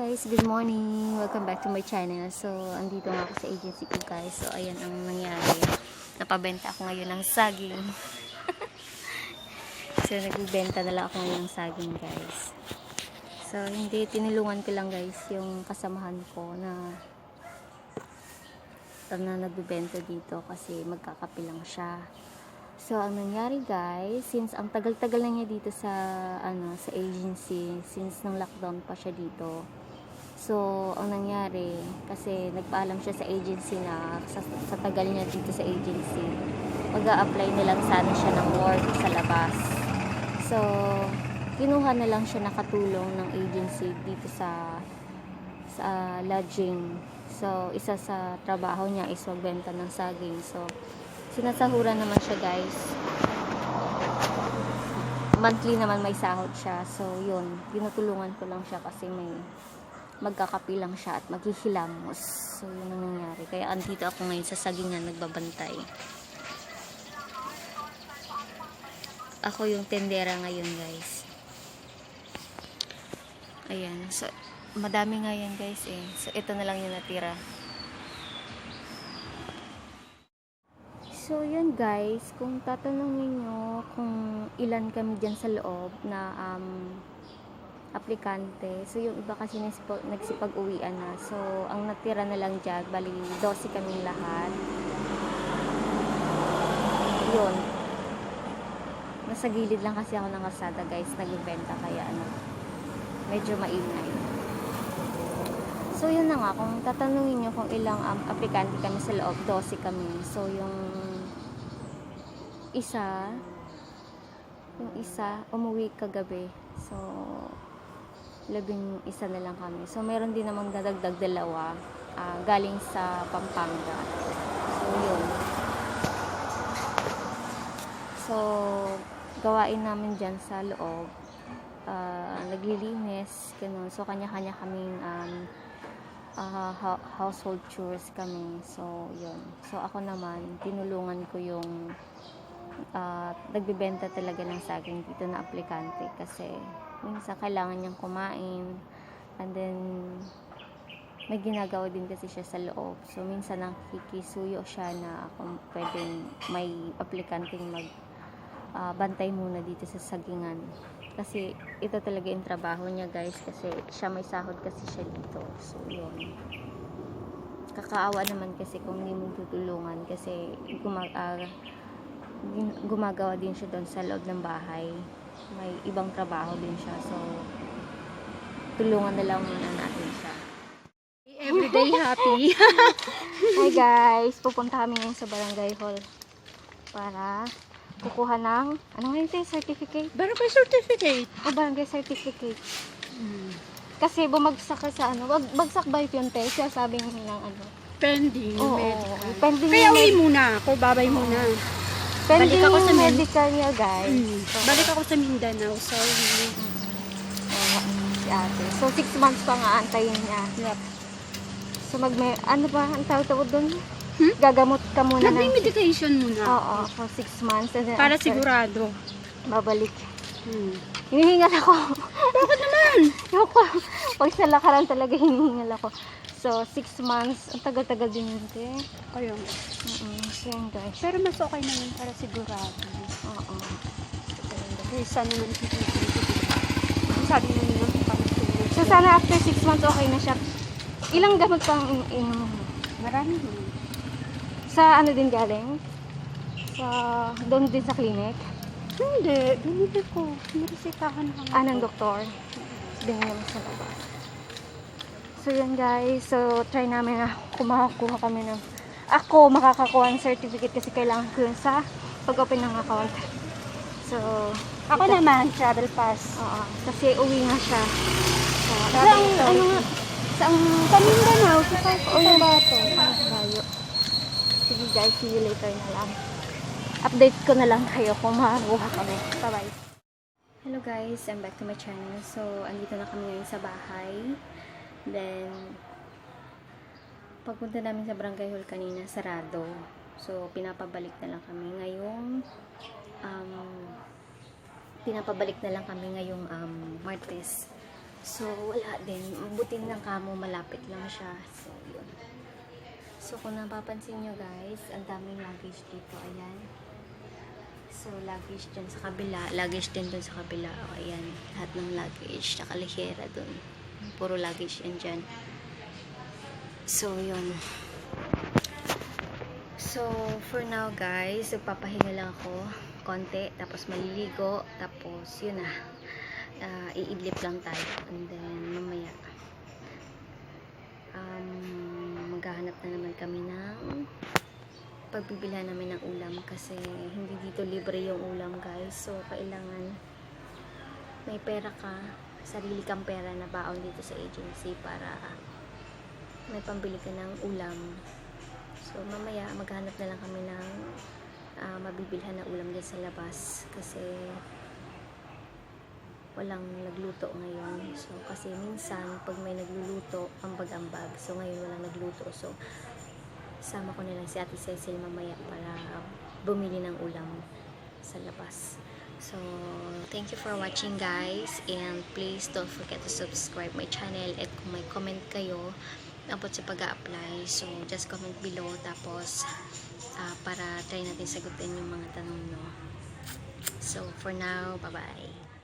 Guys, good morning. Welcome back to my channel. So, andito nga ako sa agency ko guys. So, ayan ang nangyari. Napabenta ako ngayon ng saging. So, nagbibenta na lang ako ngayon ng saging guys. So, hindi, tinulungan ko lang guys yung kasamahan ko na nagbibenta dito kasi magkakape lang siya. So, ang nangyari guys, since ang tagal-tagal na niya dito sa sa agency, since nung lockdown pa siya dito. So, ang nangyari, kasi nagpaalam siya sa agency na sa tagal niya dito sa agency, mag-a-apply na lang sana siya ng work sa labas. So, kinuha na lang siya nakatulong ng agency dito sa lodging. So, isa sa trabaho niya is magbenta ng saging. So, sinasahuran naman siya guys. Monthly naman may sahod siya. So, yun. Tinutulungan ko lang siya kasi may magkakapi lang siya at maghihilamos. So, yun ang nangyari. Kaya andito ako ngayon sa sagingan nagbabantay. Ako yung tendera ngayon guys. Ayan. So, madami nga yan guys eh. So, ito na lang yung natira. So, yun guys, kung tatanungin nyo kung ilan kami dyan sa loob na aplikante. So, yung iba kasi nagsipag-uwian na. So, ang natira na lang dyan, bali 12 kaming lahat. Yun. Nasa gilid lang kasi ako ng kalsada guys, nagbibenta kaya medyo maingay. So, yun na nga, kung tatanungin nyo kung ilang aplikante kami sa loob, 12 kami. So, yung isa umuwi kagabi. So, 11 na lang kami. So, meron din namang dadagdag dalawa galing sa Pampanga. So, yun. So, gawain namin dyan sa loob. Naglilinis, ganun. So, kanya-kanya kaming household chores kami. So, yun. So, ako naman, tinulungan ko yung nagbibenta talaga ng saging dito na aplikante kasi minsan kailangan niyang kumain and then may ginagawa din kasi siya sa loob. So, minsan nakikisuyo siya na kung pwedeng may aplikanteng bantay muna dito sa sagingan. Kasi ito talaga yung trabaho niya guys kasi siya may sahod kasi siya dito. So, yun. Kakaawa naman kasi kung hindi mo tutulungan kasi gumagawa din siya doon sa loob ng bahay. May ibang trabaho din siya. So, tulungan na lang muna natin siya. Everyday happy. Hi guys! Pupunta kami ngayon sa barangay hall para kukuha ng ano nga yung certificate? Barangay certificate. O barangay certificate. Kasi bumagsak ka sa bagsak ba yun te? Siya sabi ng Pending medical. Pending kaya uwi muna ako, babay muna. Pending balik ako sa medical niya guys. So, balik ako sa Mindanao, sorry. Si ate. So 6 months pa nga antayin niya. Yep. So ano ba ang tawag doon? Gagamot ka muna ng medication muna. Oo, for 6 months and then para after, sigurado. babalik. Hinihingal ako. Bakit naman? Ako, pag sa lakaran talaga hinihingal ako. So 6 months, ang tagal-tagal din yun te. Ayun. So yun guys. Pero mas okay naman para sigurado. Oo. Isa naman sabi mo nila para sigurado. So sana after 6 months okay na siya. Ilang gamot pang inom? Marami naman. Sa ano din galing? Doon din sa clinic? Hindi, binili ko. Niresitahan ako. Ng doktor? Binili mo sa labas. So yun guys, so try namin na kumakuha kami ng makakakuha ng certificate kasi kailangan ko yun sa pag-open ng account. So, Ako naman, travel pass. oo, kasi uwi nga siya. Sa Mindanao, sa Bato. Layo. Sige guys, see you later na lang. Update ko na lang kayo kung makakuha kami. Bye-bye. Hello guys, I'm back to my channel. So, andito na kami ngayon sa bahay. Then, pagpunta namin sa barangay hall kanina, sarado. So, pinapabalik na lang kami ngayong Martes. So, wala din. Buti ng kamo, malapit lang siya. So, yun. So, kung napapansin nyo guys, ang daming luggage dito. Ayan. So, luggage dyan sa kabila. Luggage din dun sa kabila. O, ayan. Lahat ng luggage. Nakalihera dun. Puro luggage yan dyan. So, yun. So, for now guys, magpapahinga lang ako konti. Tapos maliligo. Tapos, yun na. Iidlip lang tayo. And then, mamaya. Maghahanap na naman kami ng pagbibilhan namin ng ulam kasi hindi dito libre yung ulam guys, so kailangan may pera ka, sarili kang pera na baon dito sa agency para may pambili ka ng ulam. So mamaya maghanap na lang kami ng mabibilhan na ulam dyan sa labas kasi walang nagluto ngayon. So kasi minsan pag may nagluluto ambag-ambag, so ngayon walang nagluto, so sama ko na lang si Ate Cecil mamaya para bumili ng ulam sa labas. So, thank you for watching guys, and please don't forget to subscribe my channel, at kung may comment kayo about sa pag-a-apply, so just comment below, tapos para try natin sagutin yung mga tanong nyo. So, for now, bye-bye.